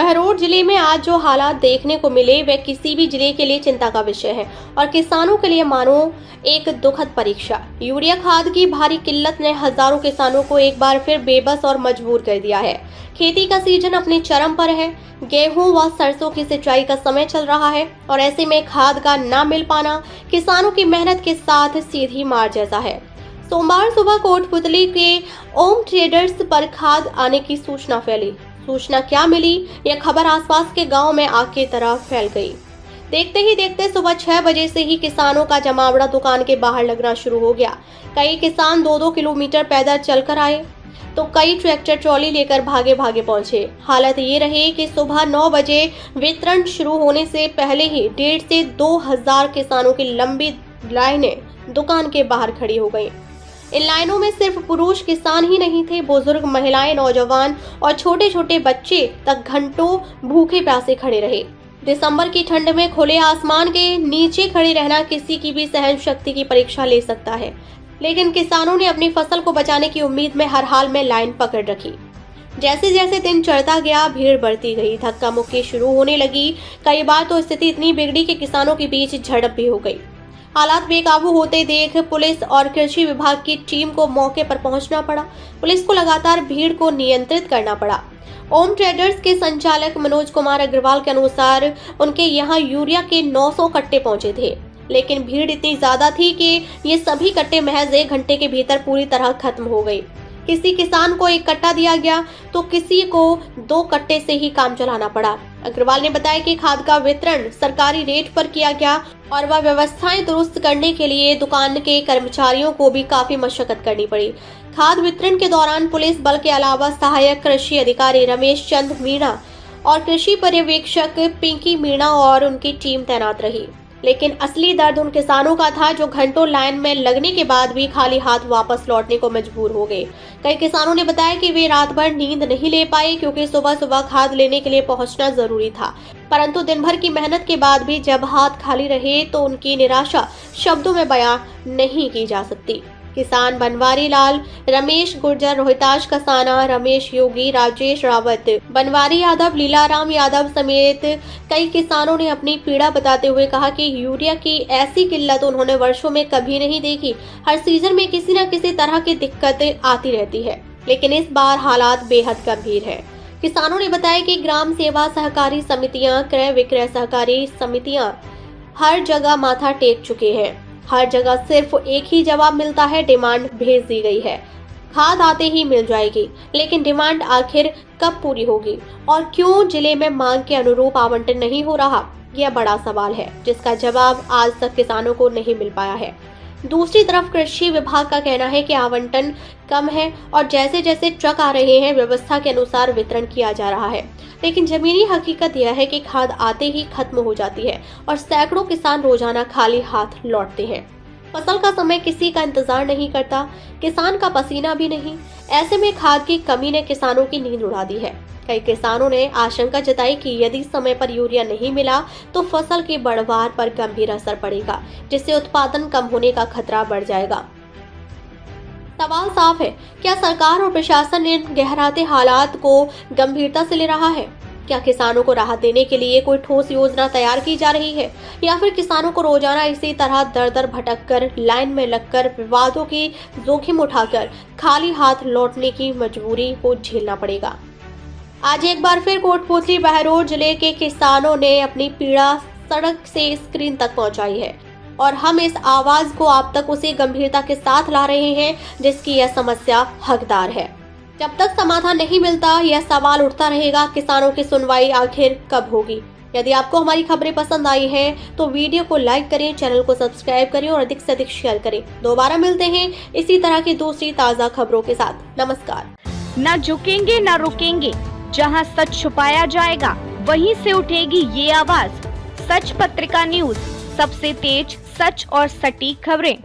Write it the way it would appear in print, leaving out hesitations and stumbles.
बहरोड जिले में आज जो हालात देखने को मिले वे किसी भी जिले के लिए चिंता का विषय है और किसानों के लिए मानो एक दुखद परीक्षा। यूरिया खाद की भारी किल्लत ने हजारों किसानों को एक बार फिर बेबस और मजबूर कर दिया है। खेती का सीजन अपने चरम पर है। गेहूं व सरसों की सिंचाई का समय चल रहा है और ऐसे में खाद का न मिल पाना किसानों की मेहनत के साथ सीधी मार जैसा है। सोमवार सुबह कोटपुतली के ओम ट्रेडर्स पर खाद आने की सूचना फैली। सूचना क्या मिली, यह खबर आसपास के गांव में आग की तरह फैल गई। देखते ही देखते सुबह 6 बजे से ही किसानों का जमावड़ा दुकान के बाहर लगना शुरू हो गया। कई किसान 2-2 किलोमीटर पैदल चलकर आए तो कई ट्रैक्टर ट्रॉली लेकर भागे भागे पहुंचे। हालत ये रही कि सुबह 9 बजे वितरण शुरू होने से पहले ही 1,500 से 2,000 किसानों की लंबी लाइनें दुकान के बाहर खड़ी हो गई। इन लाइनों में सिर्फ पुरुष किसान ही नहीं थे, बुजुर्ग, महिलाएं, नौजवान और छोटे छोटे बच्चे तक घंटों भूखे प्यासे खड़े रहे। दिसंबर की ठंड में खुले आसमान के नीचे खड़े रहना किसी की भी सहन शक्ति की परीक्षा ले सकता है, लेकिन किसानों ने अपनी फसल को बचाने की उम्मीद में हर हाल में लाइन पकड़ रखी। जैसे जैसे दिन चढ़ता गया भीड़ बढ़ती गई, धक्का मुक्की शुरू होने लगी। कई बार तो स्थिति इतनी बिगड़ी कि किसानों के बीच झड़प भी हो गई। हालात बेकाबू होते देख पुलिस और कृषि विभाग की टीम को मौके पर पहुंचना पड़ा। पुलिस को लगातार भीड़ को नियंत्रित करना पड़ा। ओम ट्रेडर्स के संचालक मनोज कुमार अग्रवाल के अनुसार उनके यहां यूरिया के 900 कट्टे पहुंचे थे, लेकिन भीड़ इतनी ज्यादा थी कि ये सभी कट्टे महज 1 घंटे के भीतर पूरी तरह खत्म हो गई। किसी किसान को 1 कट्टा दिया गया तो किसी को 2 कट्टे से ही काम चलाना पड़ा। अग्रवाल ने बताया कि खाद का वितरण सरकारी रेट पर किया गया और वह व्यवस्थाएं दुरुस्त करने के लिए दुकान के कर्मचारियों को भी काफी मशक्कत करनी पड़ी। खाद वितरण के दौरान पुलिस बल के अलावा सहायक कृषि अधिकारी रमेश चंद मीणा और कृषि पर्यवेक्षक पिंकी मीणा और उनकी टीम तैनात रही। लेकिन असली दर्द उन किसानों का था जो घंटों लाइन में लगने के बाद भी खाली हाथ वापस लौटने को मजबूर हो गए। कई किसानों ने बताया कि वे रात भर नींद नहीं ले पाए क्योंकि सुबह सुबह खाद लेने के लिए पहुंचना जरूरी था, परंतु दिन भर की मेहनत के बाद भी जब हाथ खाली रहे तो उनकी निराशा शब्दों में बयां नहीं की जा सकती। किसान बनवारी लाल, रमेश गुर्जर, रोहिताश कसाना, रमेश योगी, राजेश रावत, बनवारी यादव, लीलाराम यादव समेत कई किसानों ने अपनी पीड़ा बताते हुए कहा कि यूरिया की ऐसी किल्लत उन्होंने वर्षों में कभी नहीं देखी। हर सीजन में किसी न किसी तरह की दिक्कतें आती रहती है, लेकिन इस बार हालात बेहद गंभीर है। किसानों ने बताया कि ग्राम सेवा सहकारी समितियां, क्रय विक्रय सहकारी समितियां हर जगह माथा टेक चुके हैं। हर जगह सिर्फ एक ही जवाब मिलता है, डिमांड भेज दी गई है, खाद आते ही मिल जाएगी, लेकिन डिमांड आखिर कब पूरी होगी और क्यों जिले में मांग के अनुरूप आवंटन नहीं हो रहा, यह बड़ा सवाल है जिसका जवाब आज तक किसानों को नहीं मिल पाया है। दूसरी तरफ कृषि विभाग का कहना है कि आवंटन कम है और जैसे जैसे ट्रक आ रहे हैं व्यवस्था के अनुसार वितरण किया जा रहा है, लेकिन जमीनी हकीकत यह है कि खाद आते ही खत्म हो जाती है और सैकड़ों किसान रोजाना खाली हाथ लौटते हैं। फसल का समय किसी का इंतजार नहीं करता, किसान का पसीना भी नहीं। ऐसे में खाद की कमी ने किसानों की नींद उड़ा दी है। कई किसानों ने आशंका जताई कि यदि समय पर यूरिया नहीं मिला तो फसल की बढ़वार पर गंभीर असर पड़ेगा, जिससे उत्पादन कम होने का खतरा बढ़ जाएगा। सवाल साफ है, क्या सरकार और प्रशासन इन गहराते हालात को गंभीरता से ले रहा है? क्या किसानों को राहत देने के लिए कोई ठोस योजना तैयार की जा रही है या फिर किसानों को रोजाना इसी तरह दर दर भटक कर, लाइन में लगकर, विवादों की जोखिम उठाकर खाली हाथ लौटने की मजबूरी को झेलना पड़ेगा? आज एक बार फिर कोटपुतली बहरोड जिले के किसानों ने अपनी पीड़ा सड़क से स्क्रीन तक पहुंचाई है और हम इस आवाज को आप तक उसी गंभीरता के साथ ला रहे हैं जिसकी यह समस्या हकदार है। जब तक समाधान नहीं मिलता यह सवाल उठता रहेगा, किसानों की सुनवाई आखिर कब होगी? यदि आपको हमारी खबरें पसंद आई हैं तो वीडियो को लाइक करें, चैनल को सब्सक्राइब करें और अधिक से अधिक शेयर करें। दोबारा मिलते हैं इसी तरह की दूसरी ताज़ा खबरों के साथ। नमस्कार। न झुकेंगे न रुकेंगे, जहां सच छुपाया जाएगा वहीं से उठेगी ये आवाज। सच पत्रिका न्यूज, सबसे तेज, सच और सटीक खबरें।